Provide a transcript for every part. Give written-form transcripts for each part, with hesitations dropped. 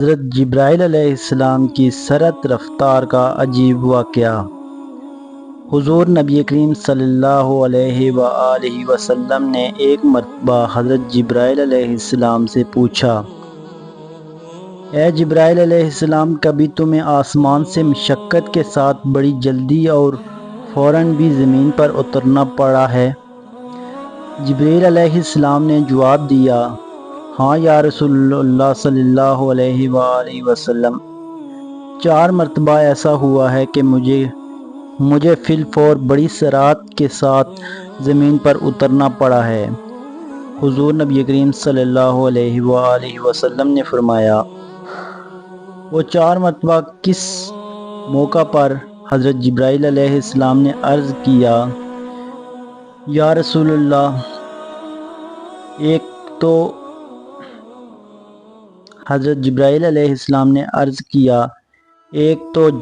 حضرت جبرائیل علیہ السلام کی سرعت رفتار کا عجیب واقعہ۔ حضور نبی کریم صلی اللہ علیہ وآلہ وسلم نے ایک مرتبہ حضرت جبرائیل علیہ السلام سے پوچھا، اے جبرائیل علیہ السلام، کبھی تمہیں آسمان سے مشقت کے ساتھ بڑی جلدی اور فوراً بھی زمین پر اترنا پڑا ہے؟ جبرائیل علیہ السلام نے جواب دیا، ہاں یا رسول اللہ صلی اللہ علیہ وآلہ وسلم، 4 مرتبہ ایسا ہوا ہے کہ مجھے فی الفور بڑی سرعت کے ساتھ زمین پر اترنا پڑا ہے۔ حضور نبی کریم صلی اللہ علیہ وآلہ وسلم نے فرمایا، وہ 4 مرتبہ کس موقع پر؟ حضرت جبرائیل علیہ السلام نے عرض کیا، یا رسول اللہ، ایک تو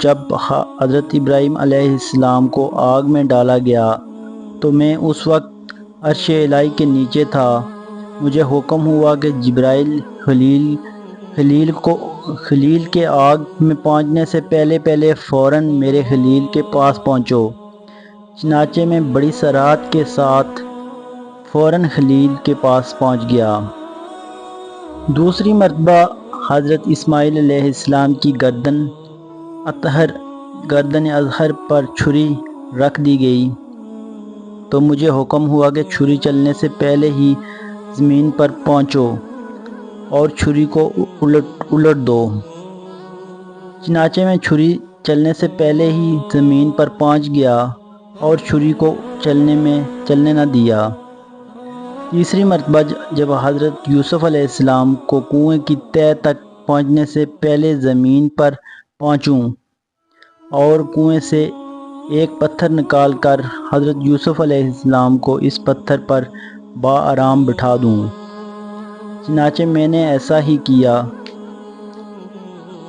جب حضرت ابراہیم علیہ السلام کو آگ میں ڈالا گیا تو میں اس وقت عرش الہی کے نیچے تھا۔ مجھے حکم ہوا کہ جبرائیل خلیل کے آگ میں پہنچنے سے پہلے فوراً میرے خلیل کے پاس پہنچو۔ چنانچہ میں بڑی سرعت کے ساتھ فوراً خلیل کے پاس پہنچ گیا۔ دوسری مرتبہ حضرت اسماعیل علیہ السلام کی گردن اطہر پر چھری رکھ دی گئی تو مجھے حکم ہوا کہ چھری چلنے سے پہلے ہی زمین پر پہنچو اور چھری کو الٹ دو۔ چنانچہ میں چھری چلنے سے پہلے ہی زمین پر پہنچ گیا اور چھری کو چلنے نہ دیا۔ تیسری مرتبہ جب حضرت یوسف علیہ السلام کو کنویں کی تہہ تک پہنچنے سے پہلے زمین پر پہنچوں اور کنویں سے ایک پتھر نکال کر حضرت یوسف علیہ السلام کو اس پتھر پر بآرام بٹھا دوں۔ چنانچہ میں نے ایسا ہی کیا۔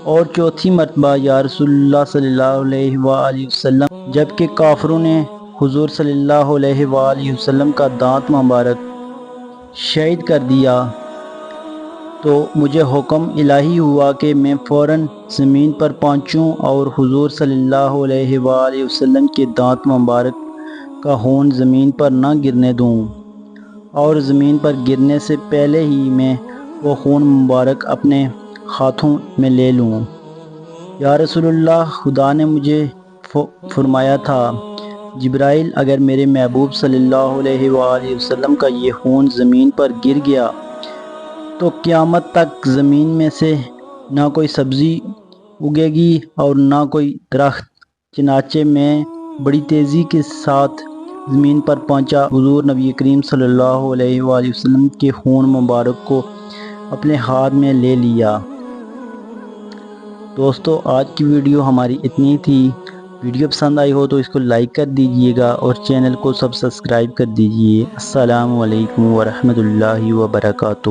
اور چوتھی مرتبہ یا رسول اللہ صلی اللہ علیہ وآلہ وسلم، جبکہ کافروں نے حضور صلی اللہ علیہ وآلہ وسلم کا دانت مبارک شہید کر دیا تو مجھے حکم الہی ہوا کہ میں فوراً زمین پر پہنچوں اور حضور صلی اللہ علیہ وآلہ وسلم کے دانت مبارک کا خون زمین پر نہ گرنے دوں، اور زمین پر گرنے سے پہلے ہی میں وہ خون مبارک اپنے ہاتھوں میں لے لوں۔ یا رسول اللہ، خدا نے مجھے فرمایا تھا، جبرائیل، اگر میرے محبوب صلی اللہ علیہ وآلہ وسلم کا یہ خون زمین پر گر گیا تو قیامت تک زمین میں سے نہ کوئی سبزی اگے گی اور نہ کوئی درخت۔ چنانچہ میں بڑی تیزی کے ساتھ زمین پر پہنچا، حضور نبی کریم صلی اللہ علیہ وآلہ وسلم کے خون مبارک کو اپنے ہاتھ میں لے لیا۔ دوستو، آج کی ویڈیو ہماری اتنی تھی۔ ویڈیو پسند آئی ہو تو اس کو لائک کر دیجئے گا اور چینل کو سبسکرائب کر دیجئے۔ السلام علیکم ورحمۃ اللہ وبرکاتہ۔